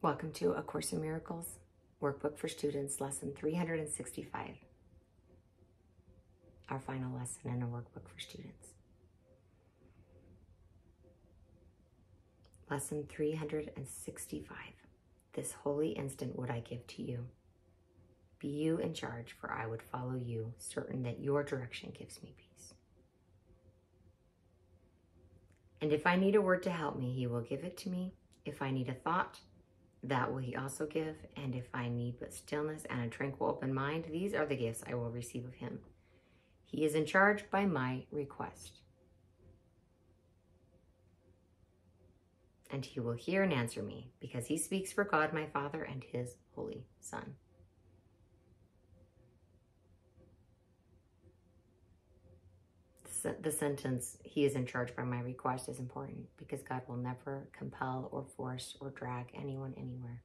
Welcome to A Course in Miracles, Workbook for Students, Lesson 365, our final lesson in a workbook for students. Lesson 365, this holy instant would I give to you. Be you in charge, for I would follow you, certain that your direction gives me peace. And if I need a word to help me, he will give it to me. If I need a thought, that will he also give. And if I need but stillness and a tranquil open mind, these are the gifts I will receive of him. He is in charge by my request. And he will hear and answer me, because he speaks for God my Father and his Holy Son. The sentence, he is in charge by my request, is important because God will never compel or force or drag anyone anywhere.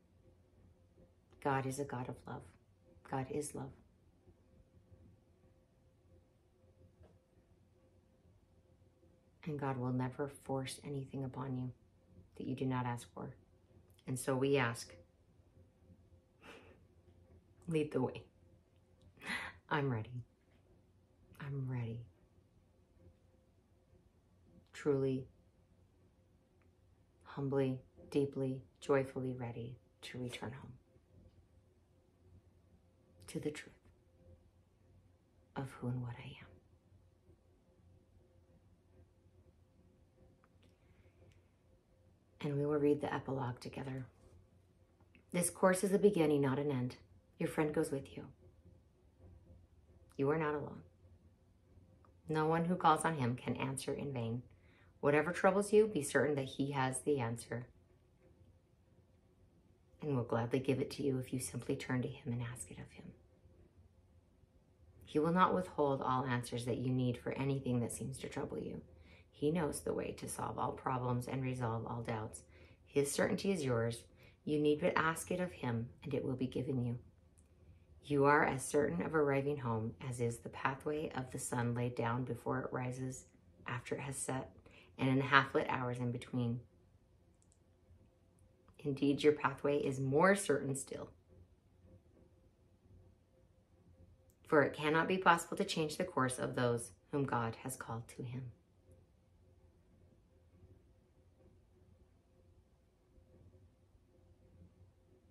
God is a God of love. God is love. And God will never force anything upon you that you do not ask for. And so we ask, lead the way. I'm ready. I'm ready. Truly, humbly, deeply, joyfully ready to return home to the truth of who and what I am. And we will read the epilogue together. This course is a beginning, not an end. Your friend goes with you. You are not alone. No one who calls on him can answer in vain. Whatever troubles you, be certain that he has the answer and will gladly give it to you if you simply turn to him and ask it of him. He will not withhold all answers that you need for anything that seems to trouble you. He knows the way to solve all problems and resolve all doubts. His certainty is yours. You need but ask it of him, and it will be given you. You are as certain of arriving home as is the pathway of the sun laid down before it rises, after it has set, and in the half-lit hours in between. Indeed, your pathway is more certain still. For it cannot be possible to change the course of those whom God has called to him.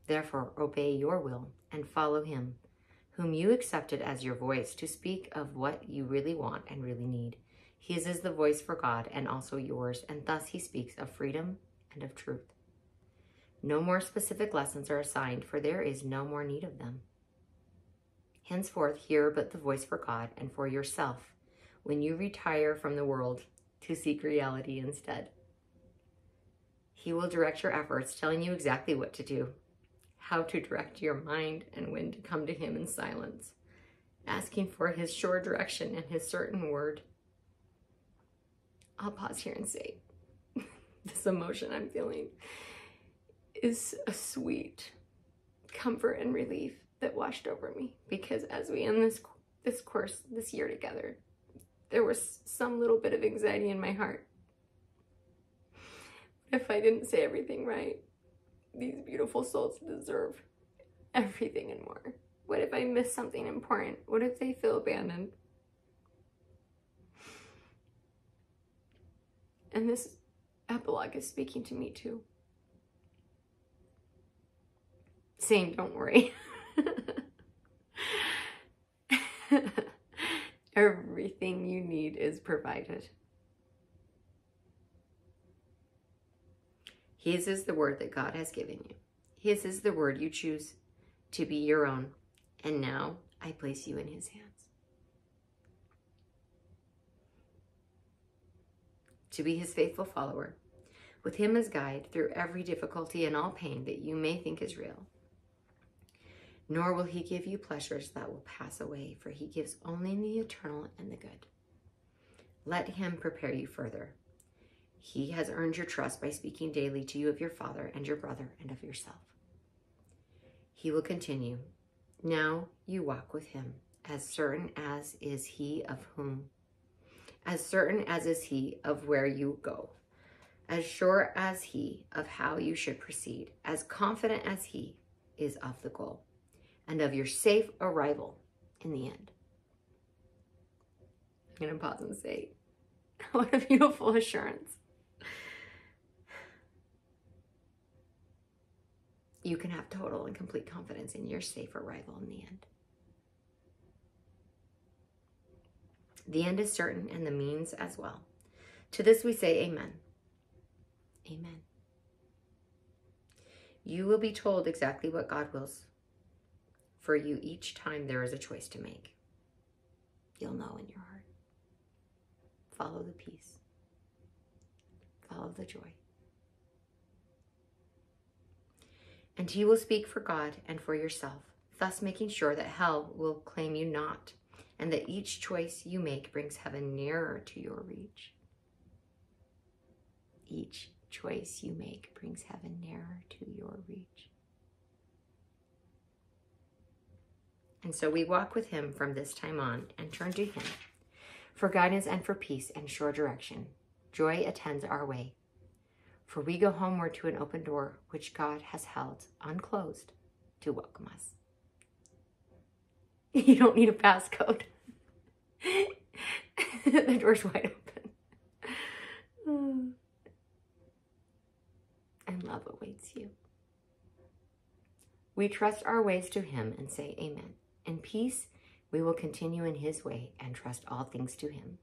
Therefore, obey your will and follow him, whom you accepted as your voice to speak of what you really want and really need. His is the voice for God and also yours, and thus he speaks of freedom and of truth. No more specific lessons are assigned, for there is no more need of them. Henceforth, hear but the voice for God and for yourself when you retire from the world to seek reality instead. He will direct your efforts, telling you exactly what to do, how to direct your mind, and when to come to him in silence, asking for his sure direction and his certain word. I'll pause here and say, this emotion I'm feeling is a sweet comfort and relief that washed over me, because as we end this course this year together, there was some little bit of anxiety in my heart. What if I didn't say everything right? These beautiful souls deserve everything and more. What if I missed something important? What if they feel abandoned? And this epilogue is speaking to me too, saying, don't worry. Everything you need is provided. His is the word that God has given you. His is the word you choose to be your own. And now I place you in his hands. To be his faithful follower, with him as guide through every difficulty and all pain that you may think is real. Nor will he give you pleasures that will pass away, for he gives only the eternal and the good. Let him prepare you further. He has earned your trust by speaking daily to you of your father and your brother and of yourself. He will continue. Now you walk with him, as certain as is he of whom, as certain as is he of where you go, as sure as he of how you should proceed, as confident as he is of the goal, and of your safe arrival in the end. I'm going to pause and say, what a beautiful assurance. You can have total and complete confidence in your safe arrival in the end. The end is certain and the means as well. To this we say amen. Amen. You will be told exactly what God wills for you each time there is a choice to make. You'll know in your heart. Follow the peace. Follow the joy. And you will speak for God and for yourself, thus making sure that hell will claim you not, and that each choice you make brings heaven nearer to your reach. Each choice you make brings heaven nearer to your reach. And so we walk with him from this time on and turn to him for guidance and for peace and sure direction. Joy attends our way, for we go homeward to an open door which God has held unclosed to welcome us. You don't need a passcode. The door's wide open. And love awaits you. We trust our ways to him and say amen. In peace, we will continue in his way and trust all things to him.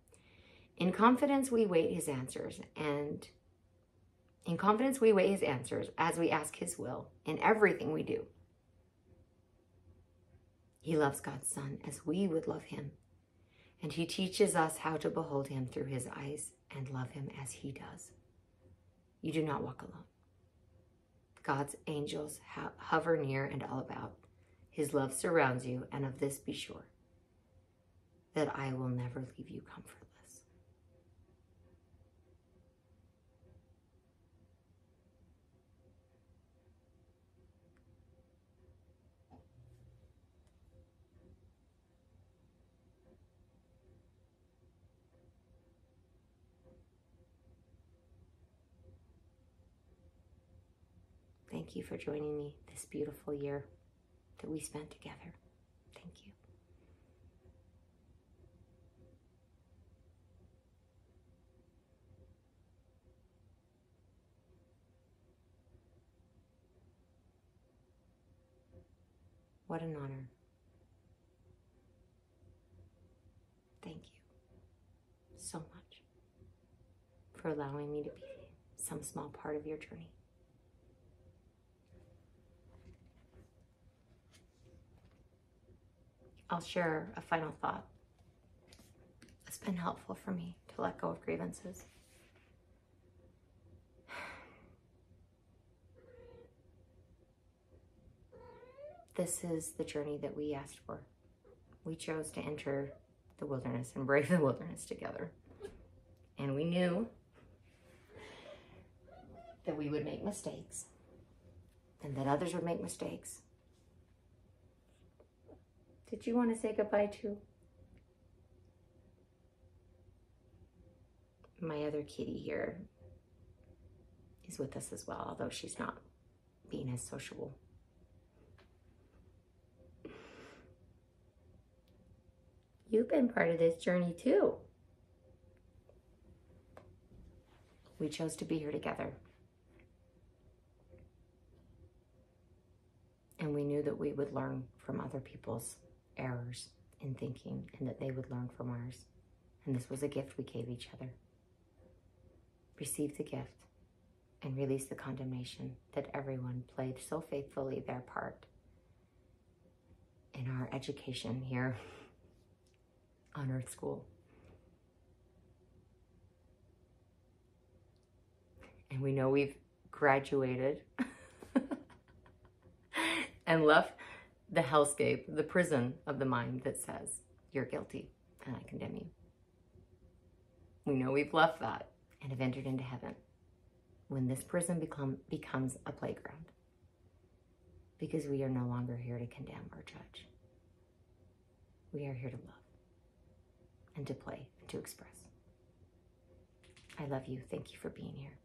In confidence, we wait his answers, and as we ask his will in everything we do. He loves God's Son as we would love him, and he teaches us how to behold him through his eyes and love him as he does. You do not walk alone. God's angels hover near and all about. His love surrounds you, and of this be sure, that I will never leave you comfortless. Thank you for joining me this beautiful year that we spent together. Thank you. What an honor. Thank you so much for allowing me to be some small part of your journey. I'll share a final thought. It's been helpful for me to let go of grievances. This is the journey that we asked for. We chose to enter the wilderness and brave the wilderness together. And we knew that we would make mistakes and that others would make mistakes. Did you want to say goodbye to my other kitty here? Is with us as well, although she's not being as sociable. You've been part of this journey too. We chose to be here together. And we knew that we would learn from other people's errors in thinking, and that they would learn from ours. And this was a gift we gave each other. Receive the gift and release the condemnation that everyone played so faithfully their part in our education here on Earth School. And we know we've graduated and left the hellscape, the prison of the mind that says, you're guilty and I condemn you. We know we've left that and have entered into heaven when this prison becomes a playground, because we are no longer here to condemn or judge. We are here to love and to play and to express. I love you. Thank you for being here.